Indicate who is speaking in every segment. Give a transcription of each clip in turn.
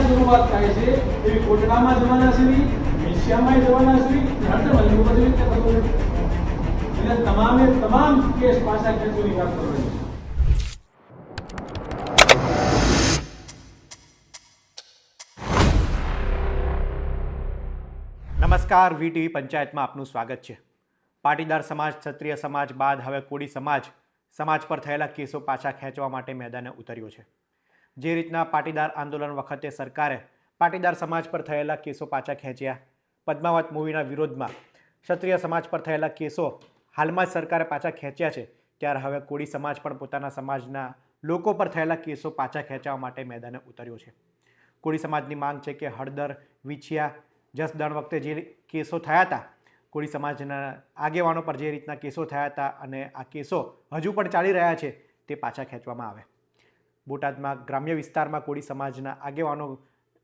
Speaker 1: શરૂઆત થાય છે એવી કોટડામાં જવાના છે, એશિયામાં જવાના છે, હરદમ બધું રીતે બધું એટલે તમામે તમામ કેસ પાછા ખેંચવાની વાત કરવાની છે.
Speaker 2: નમસ્કાર, વીટીવી પંચાયતમાં આપનું સ્વાગત છે. પાટીદાર સમાજ, ક્ષત્રિય સમાજ બાદ હવે કોળી સમાજ પર થયેલા કેસો પાછા ખેંચવા માટે મેદાને ઉતર્યો છે. જે રીતના પાટીદાર આંદોલન વખતે સરકારે પાટીદાર સમાજ પર થયેલા કેસો પાછા ખેંચ્યા, પદ્માવત મૂવીના વિરોધમાં ક્ષત્રિય સમાજ પર થયેલા કેસો હાલમાં જ સરકારે પાછા ખેંચ્યા છે, ત્યારે હવે કોળી સમાજ પણ પોતાના સમાજના લોકો પર થયેલા કેસો પાછા ખેંચવા માટે મેદાને ઉતર્યો છે. કોળી સમાજની માંગ છે કે હળદર, વિછિયા, જસદણ વખતે જે કેસો થયા હતા, કોળી સમાજના આગેવાનો પર જે રીતના કેસો થયા હતા અને આ કેસો હજુ પણ ચાલી રહ્યા છે, તે પાછા ખેંચવામાં આવે. બોટાદમાં ગ્રામ્ય વિસ્તારમાં કોળી સમાજના આગેવાનો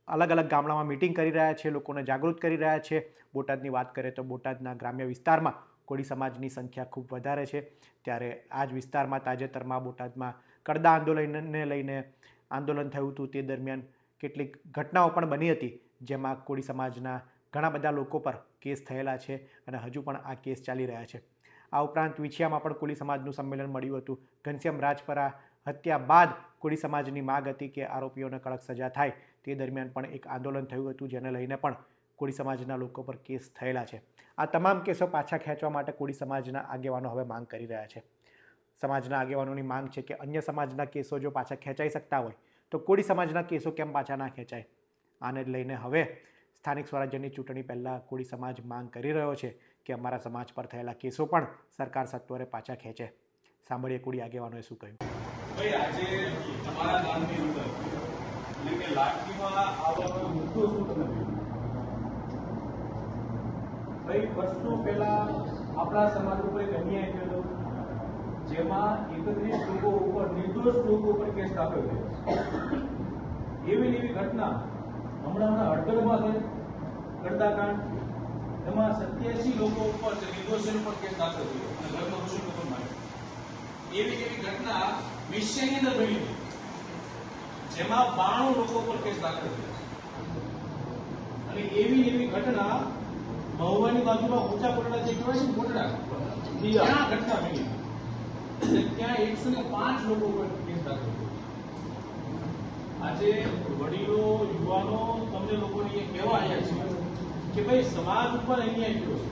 Speaker 2: અલગ અલગ ગામડામાં મિટિંગ કરી રહ્યા છે, લોકોને જાગૃત કરી રહ્યા છે. બોટાદની વાત કરીએ તો બોટાદના ગ્રામ્ય વિસ્તારમાં કોળી સમાજની સંખ્યા ખૂબ વધારે છે, ત્યારે આ જ વિસ્તારમાં તાજેતરમાં બોટાદમાં કડદા આંદોલનને લઈને આંદોલન થયું હતું. તે દરમિયાન કેટલીક ઘટનાઓ પણ બની હતી, જેમાં કોળી સમાજના ઘણા બધા લોકો પર કેસ થયેલા છે અને હજુ પણ આ કેસ ચાલી રહ્યા છે. આ ઉપરાંત વિછિયામાં પણ કોળી સમાજનું સંમેલન મળ્યું હતું. ઘનશ્યામ રાજપરા હત્યા બાદ કોળી સમાજની માગ હતી કે આરોપીઓને કડક સજા થાય. તે દરમિયાન પણ એક આંદોલન થયું હતું, જેને લઈને પણ કોળી સમાજના લોકો પર કેસ થયેલા છે. આ તમામ કેસો પાછા ખેંચવા માટે કોળી સમાજના આગેવાનો હવે માંગ કરી રહ્યા છે. સમાજના આગેવાનોની માંગ છે કે અન્ય સમાજના કેસો જો પાછા ખેંચાઈ શકતા હોય તો કોળી સમાજના કેસો કેમ પાછા ના ખેંચાય. આને લઈને હવે સ્થાનિક સ્વરાજ્યની ચૂંટણી પહેલાં કોળી સમાજ માંગ કરી રહ્યો છે કે અમારા સમાજ પર થયેલા કેસો પણ સરકાર સત્વરે પાછા ખેંચે. સાંભળીએ કોળી આગેવાનોએ શું કહ્યું.
Speaker 1: ભાઈ, આજે તમારા ગામની અંદર એટલે કે લાઠીમાં આવવાનો મુદ્દો શું તમે જોયો? ભાઈ, વર્ષો પહેલા આપણા સમાજ ઉપર એક અન્યાય થયો, જેમાં 31 લોકો ઉપર, નિર્દોષ લોકો ઉપર કેસ દાખલ થયો. એવી એવી ઘટના હમણાં હળદરમાં થઈ, કડદાકાંડ, એમાં 87 લોકો ઉપર નિર્દોષ પર કેસ દાખલ થયો અને ઘરમાં ઘુસી લોકો માર્યા. એવી ઘટના વિશ્વની અંદર બની હતી, જેમાં 92 લોકો પર કેસ દાખલ થયો. અને એવી ઘટના મહુવાની બાજુમાં ઊંચા કોટડા જે કહેવાય છે ને, કોટડા, ત્યાં ઘટના બની હતી. ત્યાં 105 લોકો પર કેસ દાખલ થયો. આજે વડીલો, યુવાનો, તમને લોકોને એ કહેવા આવ્યા છે કે ભાઈ, સમાજ ઉપર અન્યાય થયો છે,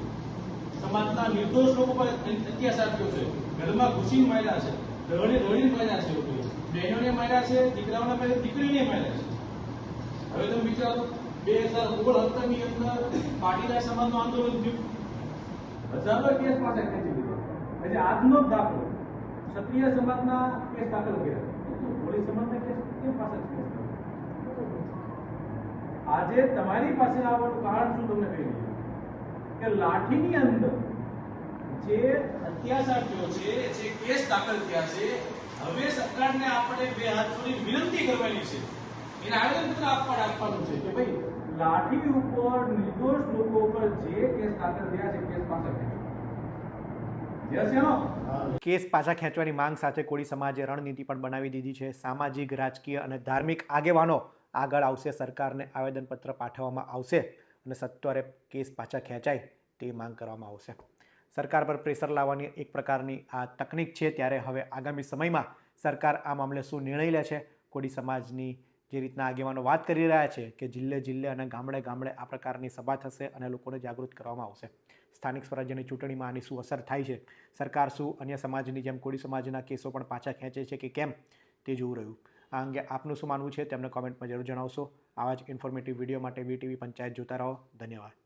Speaker 1: સમાજના નિર્દોષ લોકો પર અત્યાચાર થયો છે, ઘરમાં ઘૂસીને માર્યા છે, રડીને માર્યા છે, લોકો બહેનોને માર્યા છે, દીકરાઓને માર્યા, દીકરીને માર્યા છે. હવે તમે વિચારો, 2016-17ની અંદર પાટીદાર સમાજનું આંદોલન થયું, હજારો કેસ પાછા ખેંચી લીધા. આજે આજનો જ દાખલો, ક્ષત્રિય સમાજના કેસ દાખલ કર્યા, કોળી સમાજના કેસ કેમ પાછા ખેંચી? આજે તમારી પાસે આવવાનું કારણ શું તમને કહી દઉં કે લાઠીની અંદર જે અત્યાચાર થયો છે, જે કેસ દાખલ થયા છે, હવે સરકારને આપણે બે હાથ જોડી વિનંતી કરવાની છે, એને આવેદનપત્ર આપવાનું છે કે ભાઈ, લાઠી ઉપર નિર્દોષ લોકો ઉપર જે કેસ દાખલ થયા છે, કેસ પાછા ખેંચો.
Speaker 2: કેસ પાછા ખેંચવાની માંગ સાથે કોળી સમાજે રણનીતિ પણ બનાવી દીધી છે. સામાજિક, રાજકીય અને ધાર્મિક આગેવાનો આગળ આવશે, સરકારને આવેદનપત્ર પાઠવવામાં આવશે અને સત્વરે કેસ પાછા ખેંચાય તે માંગ કરવામાં આવશે. સરકાર પર પ્રેશર લાવવાની એક પ્રકારની આ તકનીક છે, ત્યારે હવે આગામી સમયમાં સરકાર આ મામલે શું નિર્ણય લે છે. કોળી સમાજની જે રીતના આગેવાનો વાત કરી રહ્યા છે કે જિલ્લે અને ગામડે આ પ્રકારની સભા થશે અને લોકોને જાગૃત કરવામાં આવશે. સ્થાનિક સ્વરાજ્યની ચૂંટણીમાં આની શું અસર થાય છે, સરકાર શું અન્ય સમાજની જેમ કોળી સમાજના કેસો પણ પાછા ખેંચે છે કે કેમ, તે જોવું રહ્યું. આ અંગે આપનું શું માનવું છે તેમને કોમેન્ટમાં જરૂર જણાવશો. આવા જ ઇન્ફોર્મેટિવ વિડીયો માટે વીટીવી પંચાયત જોતા રહો. ધન્યવાદ.